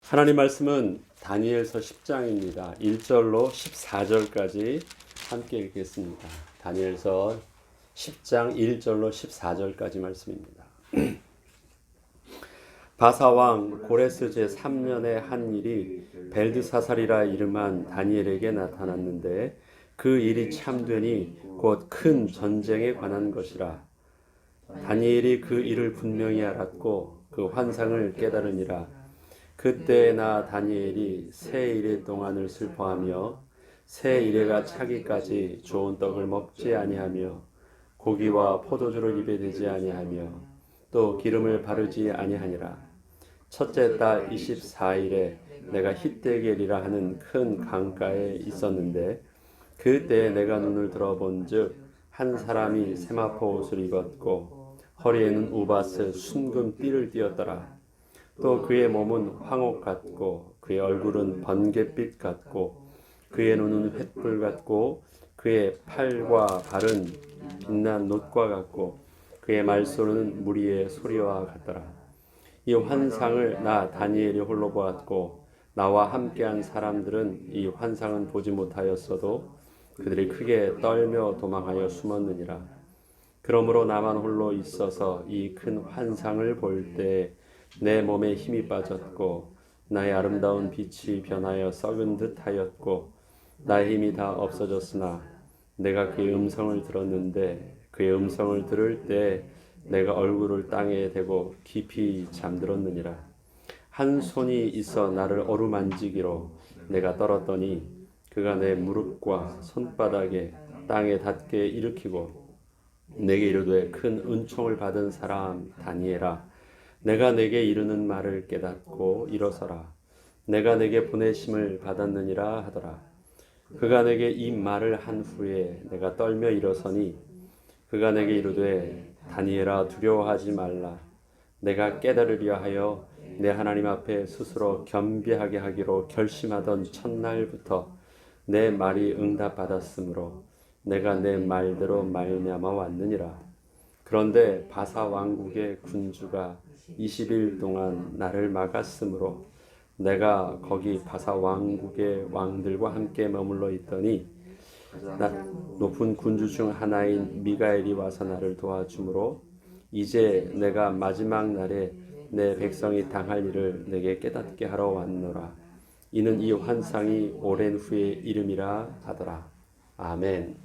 하나님 말씀은 다니엘서 10장입니다. 1절로 14절까지 함께 읽겠습니다. 다니엘서 10장 1절로 14절까지 말씀입니다. 바사왕 고레스 제3년의 한 일이 벨드사살이라 이름한 다니엘에게 나타났는데 그 일이 참되니 곧 큰 전쟁에 관한 것이라. 다니엘이 그 일을 분명히 알았고 그 환상을 깨달으니라. 그때 나 다니엘이 새 이레 동안을 슬퍼하며 새 이레가 차기까지 좋은 떡을 먹지 아니하며 고기와 포도주를 입에 대지 아니하며 또 기름을 바르지 아니하니라. 첫째 달 24일에 내가 히데겔이라 하는 큰 강가에 있었는데 그때 내가 눈을 들어본즉 한 사람이 세마포 옷을 입었고 허리에는 우바스 순금 띠를 띠었더라. 또 그의 몸은 황옥 같고 그의 얼굴은 번갯빛 같고 그의 눈은 횃불 같고 그의 팔과 발은 빛난 놋과 같고 그의 말소리는 무리의 소리와 같더라. 이 환상을 나 다니엘이 홀로 보았고 나와 함께한 사람들은 이 환상은 보지 못하였어도 그들이 크게 떨며 도망하여 숨었느니라. 그러므로 나만 홀로 있어서 이 큰 환상을 볼 때 내 몸에 힘이 빠졌고 나의 아름다운 빛이 변하여 썩은 듯 하였고 나의 힘이 다 없어졌으나 내가 그의 음성을 들었는데 그의 음성을 들을 때 내가 얼굴을 땅에 대고 깊이 잠들었느니라. 한 손이 있어 나를 어루만지기로 내가 떨었더니 그가 내 무릎과 손바닥에 땅에 닿게 일으키고 내게 이르되 큰 은총을 받은 사람 다니엘아, 내가 내게 이르는 말을 깨닫고 일어서라. 내가 내게 보내심을 받았느니라 하더라. 그가 내게 이 말을 한 후에 내가 떨며 일어서니 그가 내게 이르되 다니엘아 두려워하지 말라. 내가 깨달으려 하여 내 하나님 앞에 스스로 겸비하게 하기로 결심하던 첫날부터 내 말이 응답받았으므로 내가 내 말대로 말미암아 왔느니라. 그런데 바사 왕국의 군주가 20일 동안 나를 막았으므로 내가 거기 바사 왕국의 왕들과 함께 머물러 있더니 높은 군주 중 하나인 미가엘이 와서 나를 도와주므로 이제 내가 마지막 날에 내 백성이 당할 일을 내게 깨닫게 하러 왔노라. 이는 이 환상이 오랜 후에 이름이라 하더라. 아멘.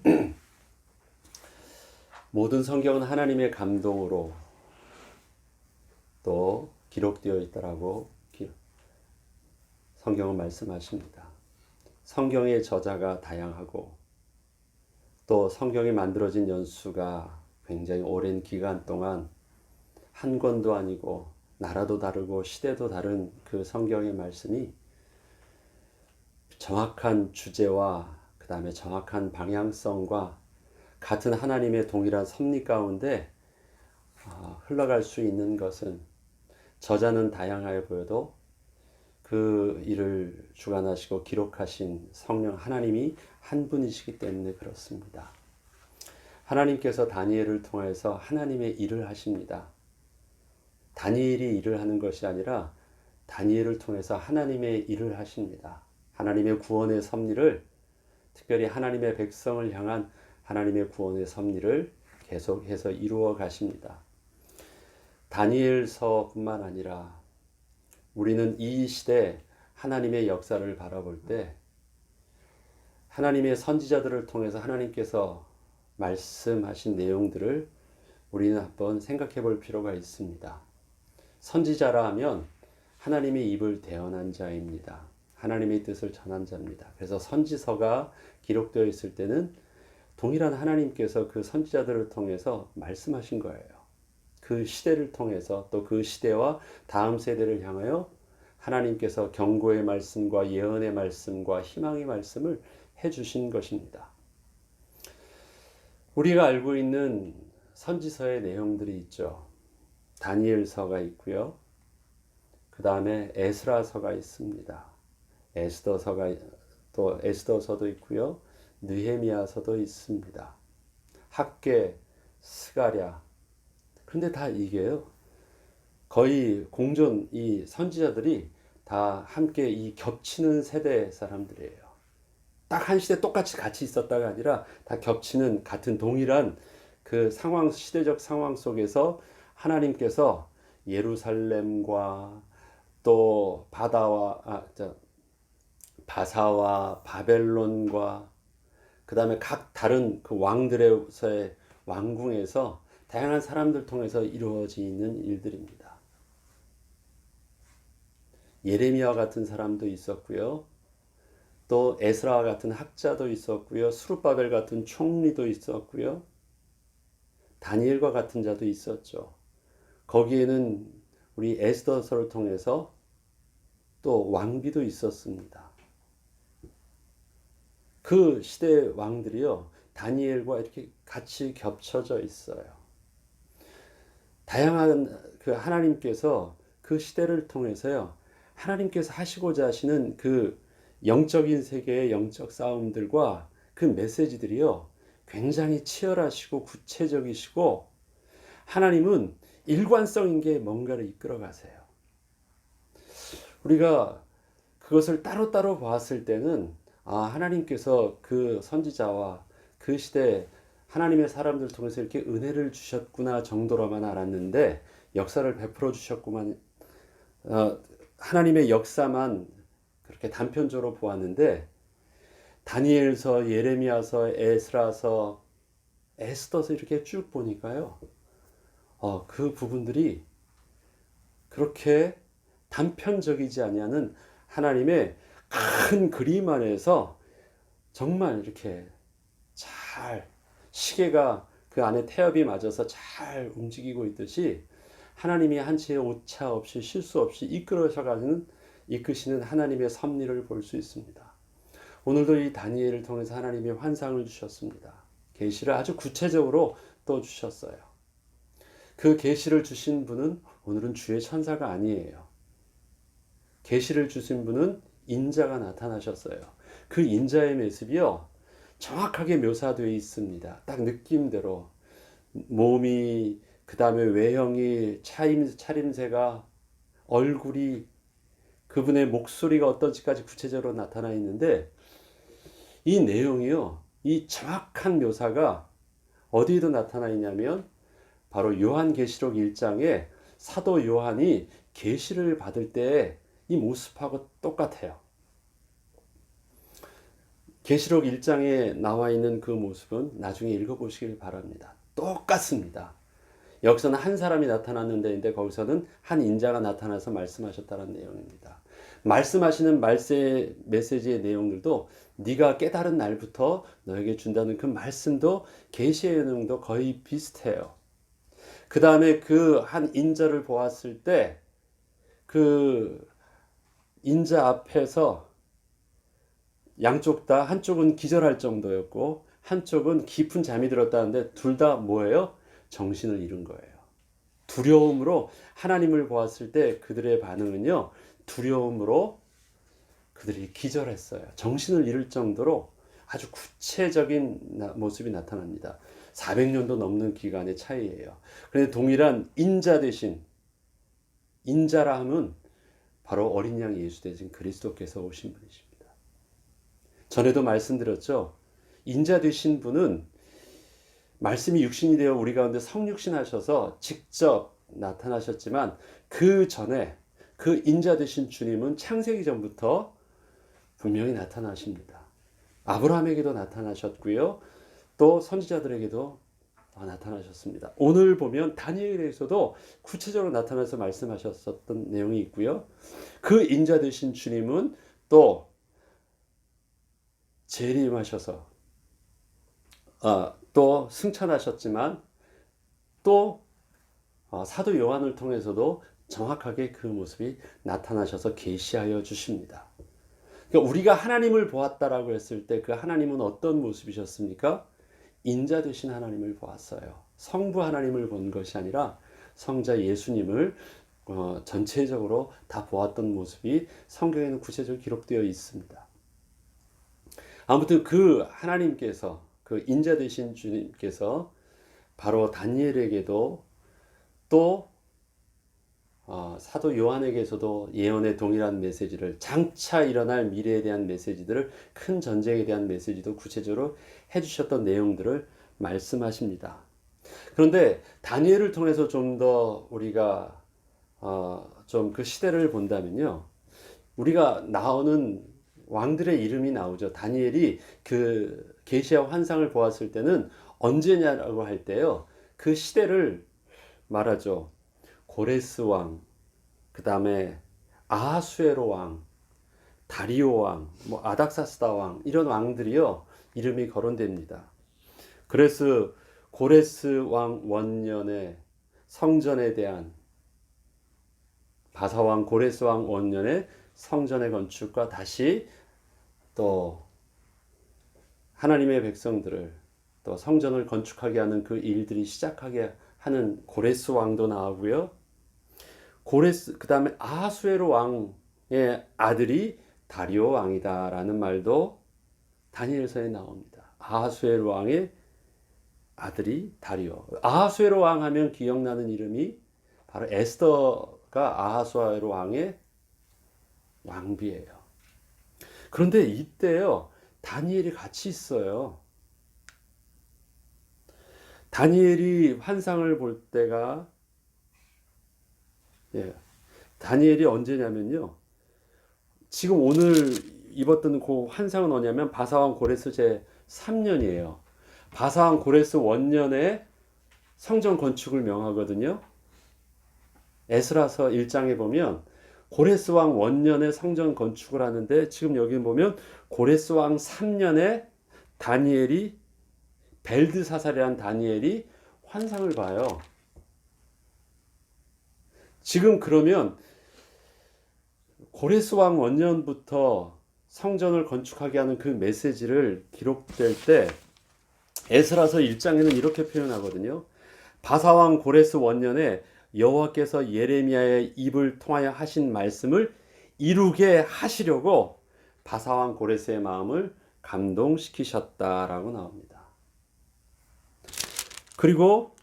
모든 성경은 하나님의 감동으로 또 기록되어 있다라고 성경은 말씀하십니다. 성경의 저자가 다양하고 또 성경이 만들어진 연수가 굉장히 오랜 기간 동안 한 권도 아니고 나라도 다르고 시대도 다른 그 성경의 말씀이 정확한 주제와 그 다음에 정확한 방향성과 같은 하나님의 동일한 섭리 가운데 흘러갈 수 있는 것은 저자는 다양하여 보여도 그 일을 주관하시고 기록하신 성령 하나님이 한 분이시기 때문에 그렇습니다. 하나님께서 다니엘을 통해서 하나님의 일을 하십니다. 다니엘이 일을 하는 것이 아니라 다니엘을 통해서 하나님의 일을 하십니다. 하나님의 구원의 섭리를 특별히 하나님의 백성을 향한 하나님의 구원의 섭리를 계속해서 이루어 가십니다. 다니엘서뿐만 아니라 우리는 이 시대 하나님의 역사를 바라볼 때 하나님의 선지자들을 통해서 하나님께서 말씀하신 내용들을 우리는 한번 생각해 볼 필요가 있습니다. 선지자라 하면 하나님의 입을 대언한 자입니다. 하나님의 뜻을 전한 자입니다. 그래서 선지서가 기록되어 있을 때는 동일한 하나님께서 그 선지자들을 통해서 말씀하신 거예요. 그 시대를 통해서 또 그 시대와 다음 세대를 향하여 하나님께서 경고의 말씀과 예언의 말씀과 희망의 말씀을 해주신 것입니다. 우리가 알고 있는 선지서의 내용들이 있죠. 다니엘서가 있고요. 그 다음에 에스라서가 있습니다. 에스더서도 있고요. 느헤미야서도 있습니다. 학개, 스가랴. 그런데 다 이게요. 거의 공존 이 선지자들이 다 함께 이 겹치는 세대 사람들이에요. 딱 한 시대 똑같이 같이 있었다가 아니라 다 겹치는 같은 동일한 그 상황, 시대적 상황 속에서 하나님께서 예루살렘과 또 바사와 바벨론과 그 다음에 각 다른 그 왕들의 왕궁에서 다양한 사람들 통해서 이루어지는 일들입니다. 예레미야 같은 사람도 있었고요. 또 에스라와 같은 학자도 있었고요. 스룹바벨 같은 총리도 있었고요. 다니엘과 같은 자도 있었죠. 거기에는 우리 에스더서를 통해서 또 왕비도 있었습니다. 그 시대 왕들이요, 다니엘과 이렇게 같이 겹쳐져 있어요. 다양한 그 하나님께서 그 시대를 통해서요, 하나님께서 하시고자 하시는 그 영적인 세계의 영적 싸움들과 그 메시지들이요, 굉장히 치열하시고 구체적이시고, 하나님은 일관성인 게 뭔가를 이끌어 가세요. 우리가 그것을 따로따로 보았을 때는 하나님께서 그 선지자와 그 시대 하나님의 사람들 통해서 이렇게 은혜를 주셨구나 정도로만 알았는데, 역사를 베풀어 주셨구만, 하나님의 역사만 그렇게 단편적으로 보았는데, 다니엘서, 예레미야서, 에스라서, 에스더서 이렇게 쭉 보니까요, 그 부분들이 그렇게 단편적이지 아니하는 하나님의 큰 그림 안에서 정말 이렇게 잘 시계가 그 안에 태엽이 맞아서 잘 움직이고 있듯이 하나님이 한치의 오차 없이 실수 없이 이끄시는 하나님의 섭리를 볼 수 있습니다. 오늘도 이 다니엘을 통해서 하나님이 환상을 주셨습니다. 계시를 아주 구체적으로 또 주셨어요. 그 계시를 주신 분은 오늘은 주의 천사가 아니에요. 계시를 주신 분은 인자가 나타나셨어요. 그 인자의 모습이요, 정확하게 묘사되어 있습니다. 딱 느낌대로 몸이, 그 다음에 외형이, 차림새가, 얼굴이, 그분의 목소리가 어떤지까지 구체적으로 나타나 있는데, 이 내용이요, 이 정확한 묘사가 어디에도 나타나 있냐면 바로 요한계시록 1장에 사도 요한이 계시를 받을 때 이 모습하고 똑같아요. 계시록 1장에 나와 있는 그 모습은 나중에 읽어보시길 바랍니다. 똑같습니다. 여기서는 한 사람이 나타났는데 거기서는 한 인자가 나타나서 말씀하셨다는 내용입니다. 말씀하시는 메시지의 내용들도 네가 깨달은 날부터 너에게 준다는 그 말씀도 계시의 내용도 거의 비슷해요. 그 다음에 그 한 인자를 보았을 때 그 인자 앞에서 양쪽 다, 한쪽은 기절할 정도였고 한쪽은 깊은 잠이 들었다는데 둘 다 뭐예요? 정신을 잃은 거예요. 두려움으로 하나님을 보았을 때 그들의 반응은요, 두려움으로 그들이 기절했어요. 정신을 잃을 정도로 아주 구체적인 모습이 나타납니다. 400년도 넘는 기간의 차이예요. 그런데 동일한 인자 대신, 인자라 함은 바로 어린 양 예수 대신 그리스도께서 오신 분이십니다. 전에도 말씀드렸죠. 인자 되신 분은 말씀이 육신이 되어 우리 가운데 성육신 하셔서 직접 나타나셨지만 그 전에 그 인자 되신 주님은 창세기 전부터 분명히 나타나십니다. 아브라함에게도 나타나셨고요. 또 선지자들에게도 나타나셨습니다. 오늘 보면 다니엘에서도 구체적으로 나타나서 말씀하셨었던 내용이 있고요. 그 인자 되신 주님은 또 재림하셔서 또 승천하셨지만 또 사도 요한을 통해서도 정확하게 그 모습이 나타나셔서 계시하여 주십니다. 그러니까 우리가 하나님을 보았다라고 했을 때 그 하나님은 어떤 모습이셨습니까? 인자 되신 하나님을 보았어요. 성부 하나님을 본 것이 아니라 성자 예수님을 전체적으로 다 보았던 모습이 성경에는 구체적으로 기록되어 있습니다. 아무튼 그 하나님께서, 그 인자 되신 주님께서 바로 다니엘에게도 또 사도 요한에게서도 예언의 동일한 메시지를, 장차 일어날 미래에 대한 메시지들을, 큰 전쟁에 대한 메시지도 구체적으로 해주셨던 내용들을 말씀하십니다. 그런데 다니엘을 통해서 좀 더 우리가 좀 그 시대를 본다면요, 우리가 나오는 왕들의 이름이 나오죠. 다니엘이 그 계시와 환상을 보았을 때는 언제냐라고 할 때요, 그 시대를 말하죠. 고레스 왕, 그 다음에 아하수에로 왕, 다리오 왕, 뭐 아닥사스다 왕, 이런 왕들이요 이름이 거론됩니다. 그래서 고레스 왕 원년에 성전에 대한, 바사왕 고레스 왕 원년에 성전의 건축과 다시 또 하나님의 백성들을 또 성전을 건축하게 하는 그 일들이 시작하게 하는 고레스 왕도 나오고요. 그 다음에 아하수에로 왕의 아들이 다리오 왕이다라는 말도 다니엘서에 나옵니다. 아하수에로 왕의 아들이 다리오. 아하수에로 왕 하면 기억나는 이름이 바로 에스더가 아하수에로 왕의 왕비예요. 그런데 이때요, 다니엘이 같이 있어요. 다니엘이 환상을 볼 때가, 다니엘이 언제냐면요, 지금 오늘 입었던 그 환상은 뭐냐면 바사왕 고레스 제 3년이에요. 바사왕 고레스 원년에 성전 건축을 명하거든요. 에스라서 1장에 보면 고레스 왕 원년에 성전 건축을 하는데, 지금 여기 보면 고레스 왕 3년에 다니엘이, 벨드사살이라는 다니엘이 환상을 봐요. 지금 그러면 고레스 왕 원년부터 성전을 건축하게 하는 그 메시지를 기록될 때 에스라서 1장에는 이렇게 표현하거든요. 바사왕 고레스 원년에 여호와께서 예레미야의 입을 통하여 하신 말씀을 이루게 하시려고 바사왕 고레스의 마음을 감동시키셨다라고 나옵니다. 그리고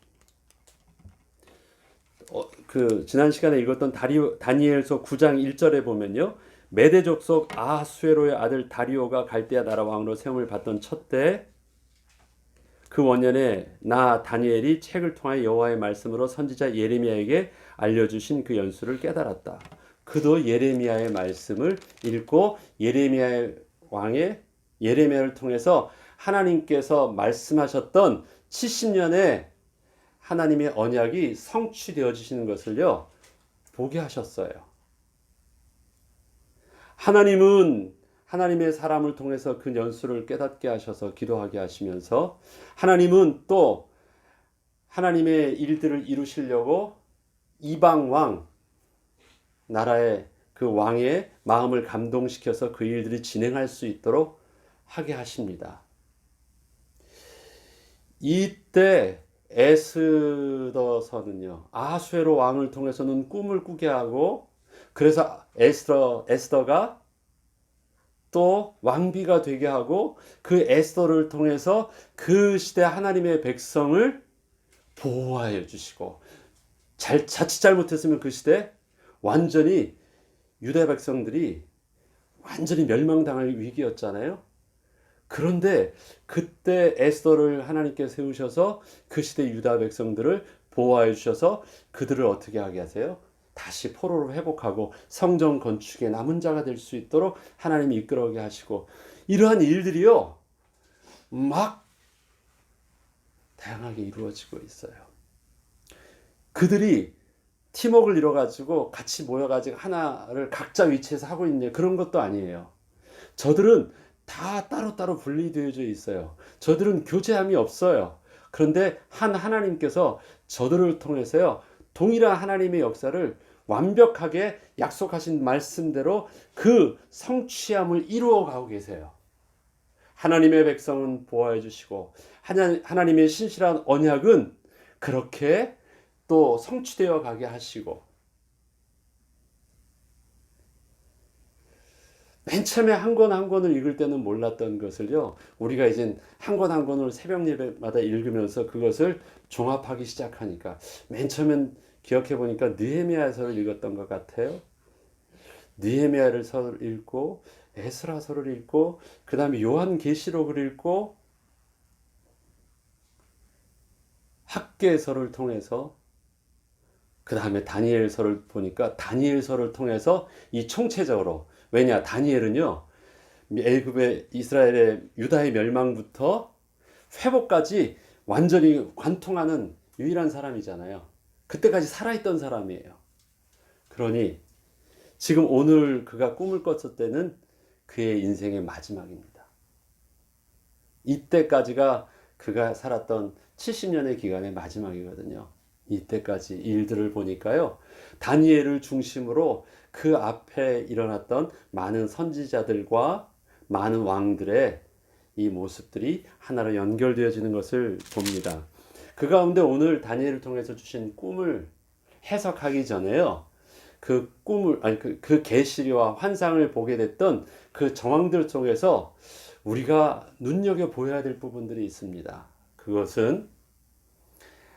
지난 시간에 읽었던 다니엘서 9장 1절에 보면요, 메대 족속 아하수에로의 아들 다리오가 갈대아 나라 왕으로 세움을 받던 첫 때, 그 원년에 나 다니엘이 책을 통하여 여호와의 말씀으로 선지자 예레미야에게 알려주신 그 연수를 깨달았다. 그도 예레미야의 말씀을 읽고 예레미야의 왕의 예레미야를 통해서 하나님께서 말씀하셨던 70년의 하나님의 언약이 성취되어지시는 것을요 보게 하셨어요. 하나님은 하나님의 사람을 통해서 그 연수를 깨닫게 하셔서 기도하게 하시면서, 하나님은 또 하나님의 일들을 이루시려고 이방 왕, 나라의 그 왕의 마음을 감동시켜서 그 일들이 진행할 수 있도록 하게 하십니다. 이때 에스더서는요, 아하수에로 왕을 통해서는 꿈을 꾸게 하고, 그래서 에스더가 또 왕비가 되게 하고, 그 에스더를 통해서 그 시대 하나님의 백성을 보호하여 주시고, 자칫 잘못했으면 그 시대 완전히 유다 백성들이 완전히 멸망당할 위기였잖아요. 그런데 그때 에스더를 하나님께 세우셔서 그 시대 유다 백성들을 보호하여 주셔서 그들을 어떻게 하게 하세요? 다시 포로로 회복하고 성전 건축에 남은 자가 될 수 있도록 하나님이 이끌어오게 하시고, 이러한 일들이요 막 다양하게 이루어지고 있어요. 그들이 팀워크를 이뤄가지고 같이 모여가지고 하나를 각자 위치에서 하고 있는 그런 것도 아니에요. 저들은 다 따로따로 분리되어져 있어요. 저들은 교제함이 없어요. 그런데 하나님께서 저들을 통해서요 동일한 하나님의 역사를 완벽하게 약속하신 말씀대로 그 성취함을 이루어 가고 계세요. 하나님의 백성은 보호해 주시고 하나님의 신실한 언약은 그렇게 또 성취되어 가게 하시고, 맨 처음에 한 권 한 권을 읽을 때는 몰랐던 것을요 우리가 이제 한 권 한 권을 새벽 예배마다 읽으면서 그것을 종합하기 시작하니까, 맨 처음엔 기억해 보니까 느헤미야서를 읽었던 것 같아요. 느헤미야서를 읽고 에스라서를 읽고 그 다음에 요한계시록을 읽고 학개서를 통해서 그 다음에 다니엘서를 보니까 다니엘서를 통해서 이 총체적으로, 왜냐 다니엘은요 애굽의 이스라엘의 유다의 멸망부터 회복까지 완전히 관통하는 유일한 사람이잖아요. 그때까지 살아있던 사람이에요. 그러니 지금 오늘 그가 꿈을 꿨을 때는 그의 인생의 마지막입니다. 이때까지가 그가 살았던 70년의 기간의 마지막이거든요. 이때까지 일들을 보니까요, 다니엘을 중심으로 그 앞에 일어났던 많은 선지자들과 많은 왕들의 이 모습들이 하나로 연결되어지는 것을 봅니다. 그 가운데 오늘 다니엘을 통해서 주신 꿈을 해석하기 전에요, 그 꿈을, 아니 그 계시와 환상을 보게 됐던 그 정황들 속에서 우리가 눈여겨 보여야 될 부분들이 있습니다. 그것은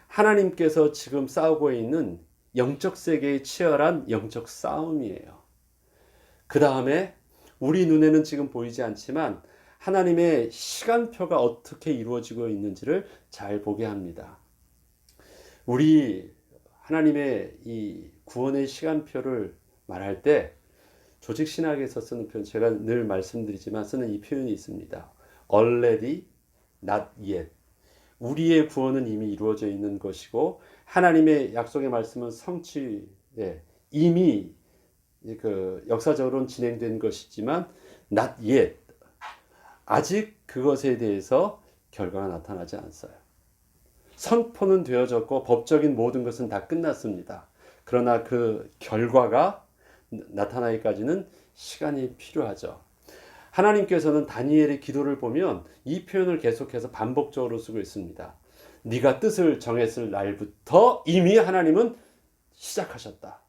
하나님께서 지금 싸우고 있는 영적 세계의 치열한 영적 싸움이에요. 그 다음에 우리 눈에는 지금 보이지 않지만 하나님의 시간표가 어떻게 이루어지고 있는지를 잘 보게 합니다. 우리 하나님의 이 구원의 시간표를 말할 때 조직신학에서 쓰는 표현, 제가 늘 말씀드리지만 쓰는 이 표현이 있습니다. Already, not yet. 우리의 구원은 이미 이루어져 있는 것이고 하나님의 약속의 말씀은 이미 그 역사적으로는 진행된 것이지만 not yet. 아직 그것에 대해서 결과가 나타나지 않았어요. 선포는 되어졌고 법적인 모든 것은 다 끝났습니다. 그러나 그 결과가 나타나기까지는 시간이 필요하죠. 하나님께서는 다니엘의 기도를 보면 이 표현을 계속해서 반복적으로 쓰고 있습니다. 네가 뜻을 정했을 날부터 이미 하나님은 시작하셨다.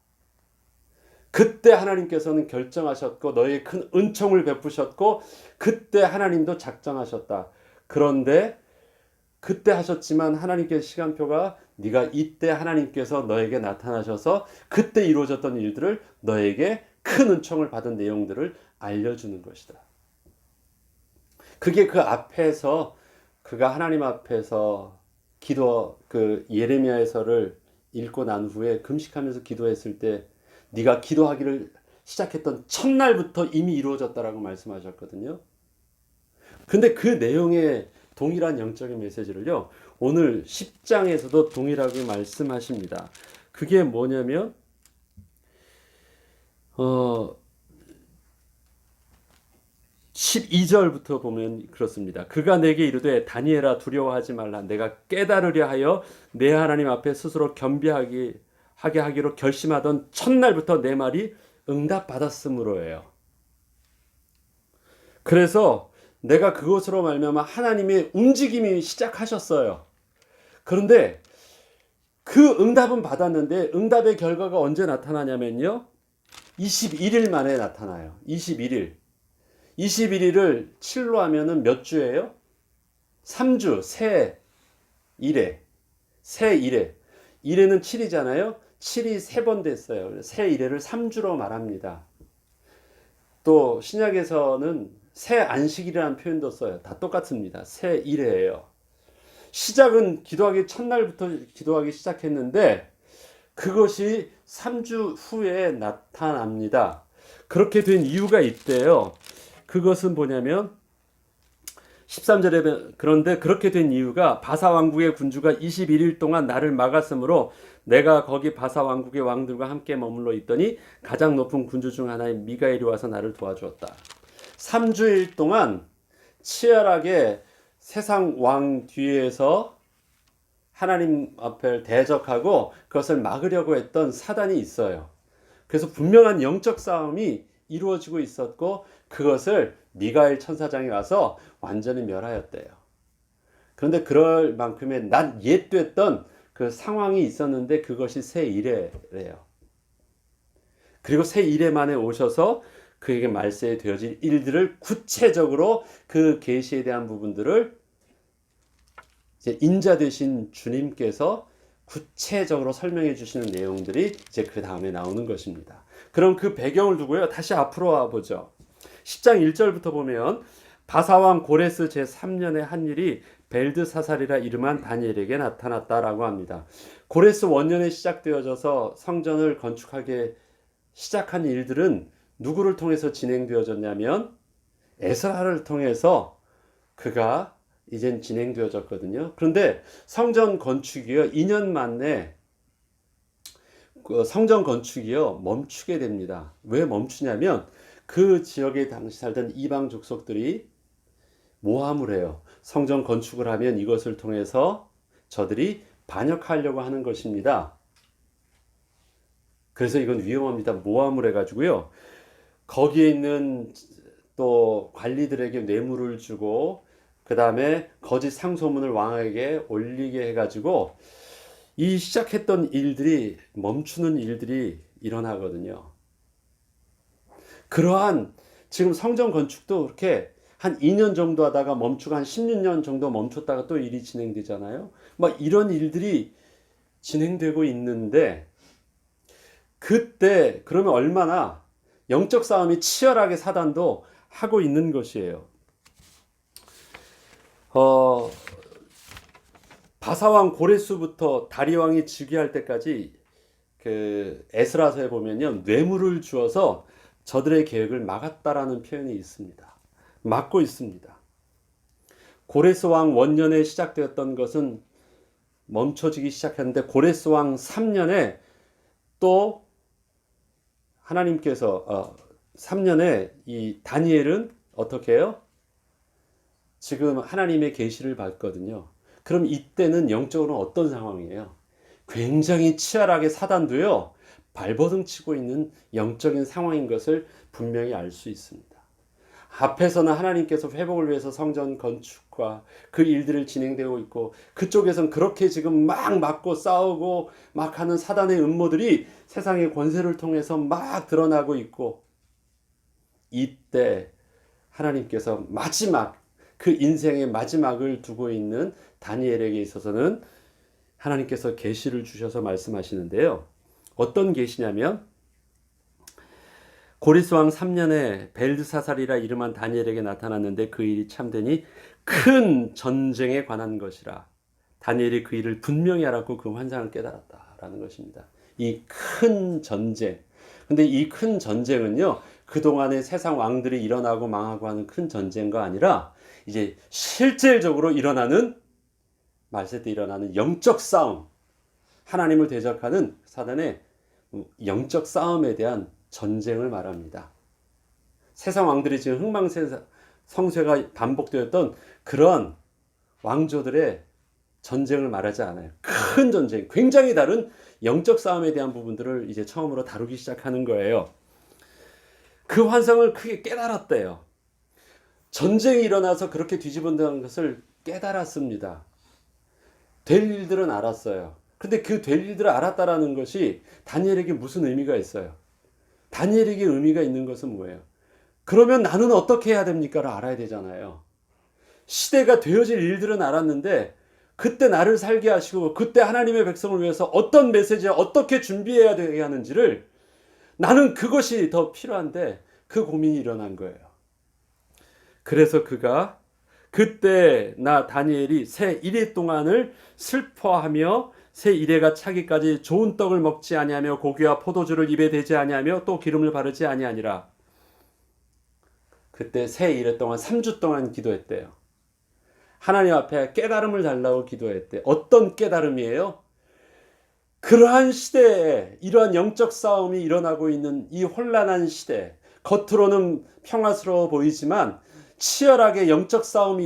그때 하나님께서는 결정하셨고 너의 큰 은총을 베푸셨고 그때 하나님도 작정하셨다. 그런데 그때 하셨지만 하나님께서 시간표가 네가 이때 하나님께서 너에게 나타나셔서 그때 이루어졌던 일들을 너에게 큰 은총을 받은 내용들을 알려주는 것이다. 그게 그 앞에서 그가 하나님 앞에서 그 예레미야서를 읽고 난 후에 금식하면서 기도했을 때 네가 기도하기를 시작했던 첫날부터 이미 이루어졌다라고 말씀하셨거든요. 근데 그 내용의 동일한 영적인 메시지를요, 오늘 10장에서도 동일하게 말씀하십니다. 그게 뭐냐면 12절부터 보면 그렇습니다. 그가 내게 이르되 다니엘아 두려워하지 말라. 내가 깨달으려 하여 내 하나님 앞에 스스로 겸비하게 하기로 결심하던 첫날부터 내 말이 응답받았으므로예요. 그래서 내가 그것으로 말미암아 하나님의 움직임이 시작하셨어요. 그런데 그 응답은 받았는데 응답의 결과가 언제 나타나냐면요, 21일 만에 나타나요. 21일을 7로 하면은 몇 주예요? 3주, 새 일에. 일에는 7이잖아요. 7이 3번 됐어요. 새 일회를 3주로 말합니다. 또 신약에서는 새 안식일이라는 표현도 써요. 다 똑같습니다. 새 일회예요. 시작은 기도하기 첫날부터 기도하기 시작했는데 그것이 3주 후에 나타납니다. 그렇게 된 이유가 있대요. 그것은 뭐냐면 13절에 그런데 그렇게 된 이유가 바사 왕국의 군주가 21일 동안 나를 막았으므로 내가 거기 바사 왕국의 왕들과 함께 머물러 있더니 가장 높은 군주 중 하나인 미가엘이 와서 나를 도와주었다. 3주일 동안 치열하게 세상 왕 뒤에서 하나님 앞에 대적하고 그것을 막으려고 했던 사단이 있어요. 그래서 분명한 영적 싸움이 이루어지고 있었고 그것을 미가엘 천사장이 와서 완전히 멸하였대요. 그런데 그럴 만큼의 난 옛됐던 그 상황이 있었는데 그것이 새 이래래요. 그리고 새 이래 만에 오셔서 그에게 말세에 되어질 일들을 구체적으로 그 계시에 대한 부분들을 이제 인자 되신 주님께서 구체적으로 설명해 주시는 내용들이 이제 그 다음에 나오는 것입니다. 그럼 그 배경을 두고요. 다시 앞으로 와보죠. 10장 1절부터 보면 바사왕 고레스 제3년의 한 일이 벨드사살이라 이름한 다니엘에게 나타났다라고 합니다. 고레스 원년에 시작되어져서 성전을 건축하게 시작한 일들은 누구를 통해서 진행되어졌냐면 에스라를 통해서 그가 이젠 진행되어졌거든요. 그런데 성전 건축이요 2년 만에 성전 건축이요 멈추게 됩니다. 왜 멈추냐면 그 지역에 당시 살던 이방 족속들이 모함을 해요. 성전 건축을 하면 이것을 통해서 저들이 반역하려고 하는 것입니다. 그래서 이건 위험합니다. 모함을 해가지고요. 거기에 있는 또 관리들에게 뇌물을 주고 그 다음에 거짓 상소문을 왕에게 올리게 해가지고 이 시작했던 일들이 멈추는 일들이 일어나거든요. 그러한 지금 성전 건축도 그렇게 한 2년 정도 하다가 멈추고 한 16년 정도 멈췄다가 또 일이 진행되잖아요. 막 이런 일들이 진행되고 있는데 그때 그러면 얼마나 영적 싸움이 치열하게 사단도 하고 있는 것이에요. 바사왕 고레스부터 다리왕이 즉위할 때까지 그 에스라서에 보면요 뇌물을 주어서 저들의 계획을 막았다라는 표현이 있습니다. 막고 있습니다. 고레스 왕 원년에 시작되었던 것은 멈춰지기 시작했는데 고레스 왕 3년에 또 하나님께서 3년에 이 다니엘은 어떻게 해요? 지금 하나님의 계시를 받거든요. 그럼 이때는 영적으로는 어떤 상황이에요? 굉장히 치열하게 사단도요 발버둥 치고 있는 영적인 상황인 것을 분명히 알 수 있습니다. 앞에서는 하나님께서 회복을 위해서 성전 건축과 그 일들을 진행되고 있고 그쪽에선 그렇게 지금 막 맞고 싸우고 막 하는 사단의 음모들이 세상의 권세를 통해서 막 드러나고 있고 이때 하나님께서 마지막 그 인생의 마지막을 두고 있는 다니엘에게 있어서는 하나님께서 계시를 주셔서 말씀하시는데요. 어떤 계시냐면 고레스 왕 3년에 벨드사살이라 이름한 다니엘에게 나타났는데 그 일이 참되니 큰 전쟁에 관한 것이라. 다니엘이 그 일을 분명히 알았고 그 환상을 깨달았다라는 것입니다. 이 큰 전쟁. 근데 이 큰 전쟁은요. 그동안에 세상 왕들이 일어나고 망하고 하는 큰 전쟁과 아니라 이제 실질적으로 일어나는 말세 때 일어나는 영적 싸움. 하나님을 대적하는 사단의 영적 싸움에 대한 전쟁을 말합니다. 세상 왕들이 지금 흥망성쇠가 반복되었던 그런 왕조들의 전쟁을 말하지 않아요. 큰 전쟁, 굉장히 다른 영적 싸움에 대한 부분들을 이제 처음으로 다루기 시작하는 거예요. 그 환상을 크게 깨달았대요. 전쟁이 일어나서 그렇게 뒤집어진다는 것을 깨달았습니다. 될 일들은 알았어요. 근데 그 될 일들을 알았다라는 것이 다니엘에게 무슨 의미가 있어요? 다니엘에게 의미가 있는 것은 뭐예요? 그러면 나는 어떻게 해야 됩니까를 알아야 되잖아요. 시대가 되어질 일들은 알았는데 그때 나를 살게 하시고 그때 하나님의 백성을 위해서 어떤 메시지에 어떻게 준비해야 되게 하는지를 나는 그것이 더 필요한데 그 고민이 일어난 거예요. 그래서 그가 그때 나 다니엘이 새 1회 동안을 슬퍼하며 새 1회가 차기까지 좋은 떡을 먹지 아니하며 고기와 포도주를 입에 대지 아니하며 또 기름을 바르지 아니하니라. 그때 새 1회 동안 3주 동안 기도했대요. 하나님 앞에 깨달음을 달라고 기도했대. 어떤 깨달음이에요? 그러한 시대에 이러한 영적 싸움이 일어나고 있는 이 혼란한 시대, 겉으로는 평화스러워 보이지만 치열하게 영적 싸움이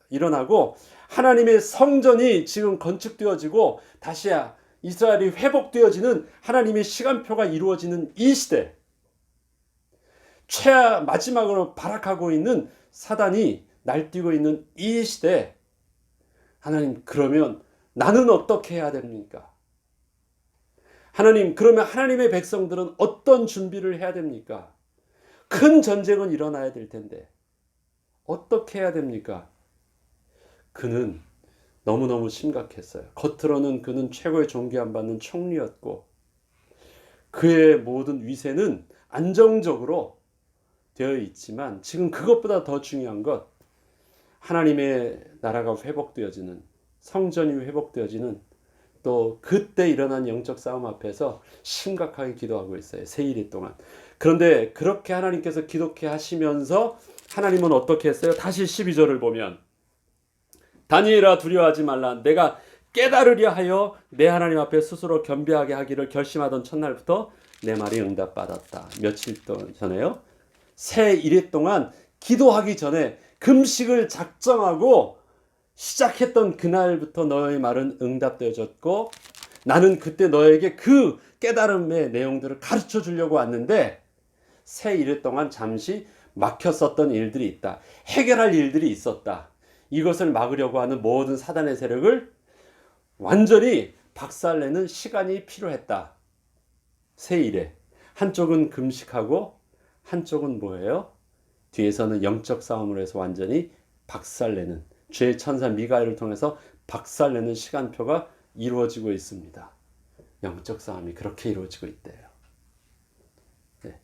일어나고 하나님의 성전이 지금 건축되어지고 다시 이스라엘이 회복되어지는 하나님의 시간표가 이루어지는 이 시대, 최악 마지막으로 발악하고 있는 사단이 날뛰고 있는 이 시대, 하나님 그러면 나는 어떻게 해야 됩니까? 하나님 그러면 하나님의 백성들은 어떤 준비를 해야 됩니까? 큰 전쟁은 일어나야 될 텐데 어떻게 해야 됩니까? 그는 너무너무 심각했어요. 겉으로는 그는 최고의 존귀함 받는 총리였고 그의 모든 위세는 안정적으로 되어 있지만 지금 그것보다 더 중요한 것, 하나님의 나라가 회복되어지는, 성전이 회복되어지는, 또 그때 일어난 영적 싸움 앞에서 심각하게 기도하고 있어요. 세일이 동안. 그런데 그렇게 하나님께서 기독해 하시면서 하나님은 어떻게 했어요? 다시 12절을 보면 다니엘아 두려워하지 말라. 내가 깨달으려 하여 내 하나님 앞에 스스로 겸비하게 하기를 결심하던 첫날부터 내 말이 응답받았다. 며칠 전에요. 새 1회 동안 기도하기 전에 금식을 작정하고 시작했던 그날부터 너의 말은 응답되어졌고 나는 그때 너에게 그 깨달음의 내용들을 가르쳐 주려고 왔는데 새 1회 동안 잠시 막혔었던 일들이 있다. 해결할 일들이 있었다. 이것을 막으려고 하는 모든 사단의 세력을 완전히 박살내는 시간이 필요했다. 새 1회. 한쪽은 금식하고 한쪽은 뭐예요? 뒤에서는 영적 싸움을 해서 완전히 박살내는, 죄의 천사 미가엘을 통해서 박살내는 시간표가 이루어지고 있습니다. 영적 싸움이 그렇게 이루어지고 있대요. 네.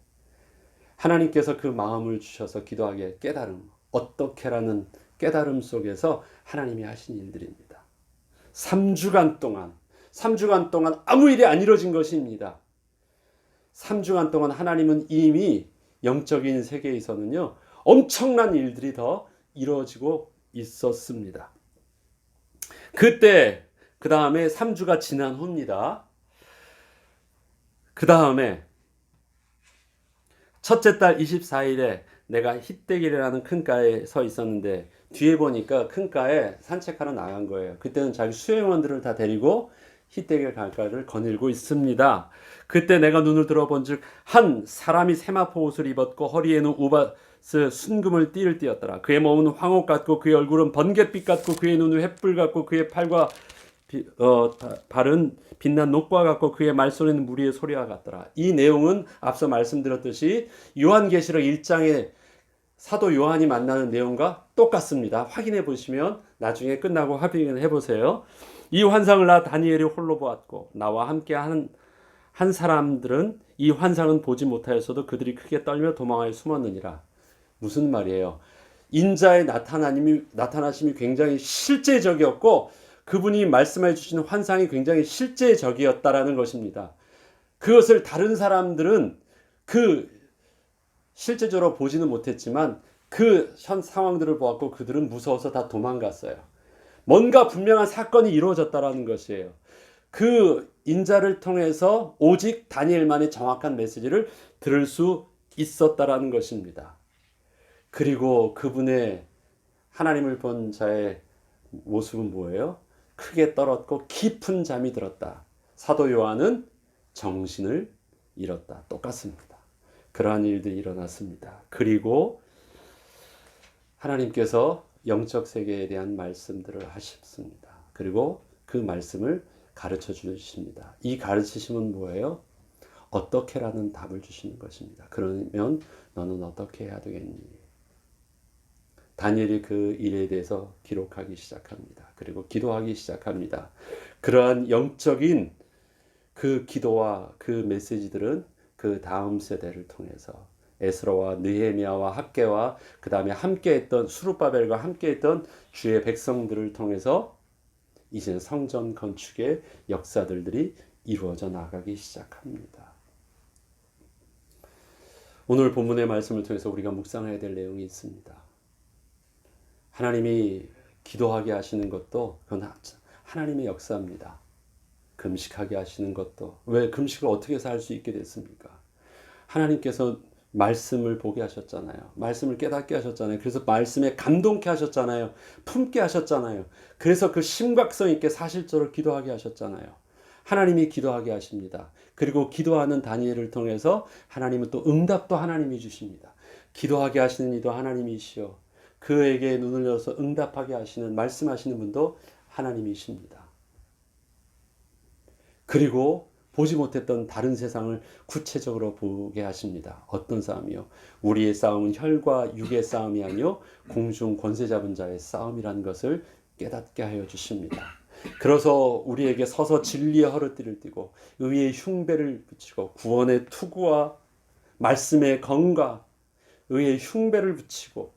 하나님께서 그 마음을 주셔서 기도하게 깨달음, 어떻게라는 깨달음 속에서 하나님이 하신 일들입니다. 3주간 동안 아무 일이 안 이루어진 것입니다. 3주간 동안 하나님은 이미 영적인 세계에서는요, 엄청난 일들이 더 이루어지고 있었습니다. 그때, 그 다음에 3주가 지난 후입니다. 그 다음에 첫째 달 24일에 내가 힛대길이라는 큰가에 서 있었는데 뒤에 보니까 큰가에 산책하러 나간 거예요. 그때는 자기 수행원들을 다 데리고 힛대길 강가를 거닐고 있습니다. 그때 내가 눈을 들어본 즉 한 사람이 세마포 옷을 입었고 허리에는 우바스 순금을 띠를 띠었더라. 그의 몸은 황옥 같고 그의 얼굴은 번갯빛 같고 그의 눈은 횃불 같고 그의 팔과 발은 빛난 녹과 같고 그의 말소리는 무리의 소리와 같더라. 이 내용은 앞서 말씀드렸듯이 요한계시록 1장에 사도 요한이 만나는 내용과 똑같습니다. 확인해 보시면 나중에 끝나고 확인해 보세요. 이 환상을 나 다니엘이 홀로 보았고 나와 함께 한 사람들은 이 환상은 보지 못하였어도 그들이 크게 떨며 도망하여 숨었느니라. 무슨 말이에요? 인자의 나타나심이 굉장히 실제적이었고 그분이 말씀해 주신 환상이 굉장히 실제적이었다라는 것입니다. 그것을 다른 사람들은 실제적으로 보지는 못했지만 그 현 상황들을 보았고 그들은 무서워서 다 도망갔어요. 뭔가 분명한 사건이 이루어졌다라는 것이에요. 그 인자를 통해서 오직 다니엘만의 정확한 메시지를 들을 수 있었다라는 것입니다. 그리고 그분의 하나님을 본 자의 모습은 뭐예요? 크게 떨었고 깊은 잠이 들었다. 사도 요한은 정신을 잃었다. 똑같습니다. 그러한 일들이 일어났습니다. 그리고 하나님께서 영적 세계에 대한 말씀들을 하셨습니다. 그리고 그 말씀을 가르쳐 주십니다. 이 가르치심은 뭐예요? 어떻게라는 답을 주시는 것입니다. 그러면 너는 어떻게 해야 되겠니? 다니엘이 그 일에 대해서 기록하기 시작합니다. 그리고 기도하기 시작합니다. 그러한 영적인 그 기도와 그 메시지들은 그 다음 세대를 통해서 에스라와 느헤미야와 학개와 그 다음에 함께했던 수룹바벨과 함께했던 주의 백성들을 통해서 이제 성전 건축의 역사들이 이루어져 나가기 시작합니다. 오늘 본문의 말씀을 통해서 우리가 묵상해야 될 내용이 있습니다. 하나님이 기도하게 하시는 것도 그건 하나님의 역사입니다. 금식하게 하시는 것도. 왜 금식을 어떻게 해서 할 수 있게 됐습니까? 하나님께서 말씀을 보게 하셨잖아요. 말씀을 깨닫게 하셨잖아요. 그래서 말씀에 감동케 하셨잖아요. 품게 하셨잖아요. 그래서 그 심각성 있게 사실적으로 기도하게 하셨잖아요. 하나님이 기도하게 하십니다. 그리고 기도하는 다니엘을 통해서 하나님은 또 응답도 하나님이 주십니다. 기도하게 하시는 이도 하나님이시요. 그에게 눈을 열어서 응답하게 하시는, 말씀하시는 분도 하나님이십니다. 그리고 보지 못했던 다른 세상을 구체적으로 보게 하십니다. 어떤 싸움이요? 우리의 싸움은 혈과 육의 싸움이 아니요 공중 권세 잡은 자의 싸움이라는 것을 깨닫게 하여 주십니다. 그래서 우리에게 서서 진리의 허리띠를 띠고 의의 흉배를 붙이고 구원의 투구와 말씀의 검과 의의 흉배를 붙이고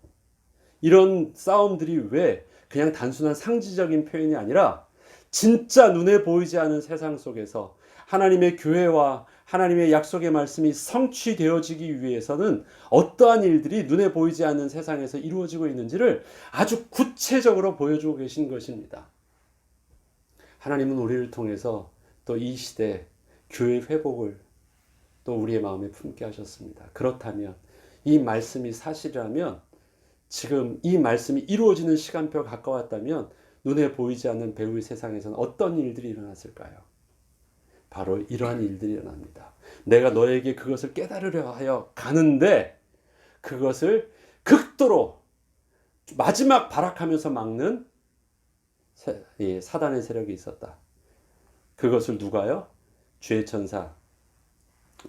이런 싸움들이 왜 그냥 단순한 상징적인 표현이 아니라 진짜 눈에 보이지 않는 세상 속에서 하나님의 교회와 하나님의 약속의 말씀이 성취되어지기 위해서는 어떠한 일들이 눈에 보이지 않는 세상에서 이루어지고 있는지를 아주 구체적으로 보여주고 계신 것입니다. 하나님은 우리를 통해서 또 이 시대 교회 회복을 또 우리의 마음에 품게 하셨습니다. 그렇다면 이 말씀이 사실이라면 지금 이 말씀이 이루어지는 시간표가 가까웠다면 눈에 보이지 않는 배후의 세상에서는 어떤 일들이 일어났을까요? 바로 이러한 일들이 일어납니다. 내가 너에게 그것을 깨달으려 하여 가는데 그것을 극도로 마지막 발악하면서 막는 사단의 세력이 있었다. 그것을 누가요? 주의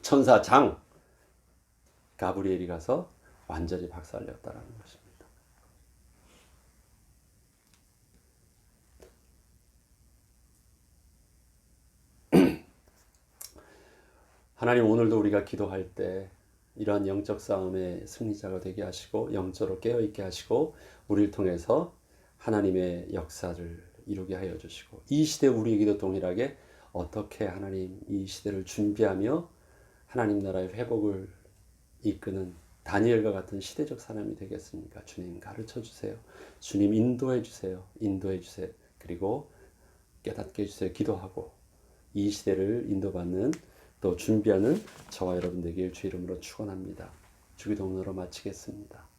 천사장 가브리엘이 가서 완전히 박살냈다라는 것입니다. 하나님, 오늘도 우리가 기도할 때 이러한 영적 싸움의 승리자가 되게 하시고 영적으로 깨어있게 하시고 우리를 통해서 하나님의 역사를 이루게 하여 주시고 이 시대 우리에게도 동일하게 어떻게 하나님 이 시대를 준비하며 하나님 나라의 회복을 이끄는 다니엘과 같은 시대적 사람이 되겠습니까? 주님 가르쳐 주세요. 주님 인도해 주세요. 인도해 주세요. 그리고 깨닫게 해주세요. 기도하고 이 시대를 인도받는 또 준비하는 저와 여러분 되길 주 이름으로 축원합니다. 주기도문으로 마치겠습니다.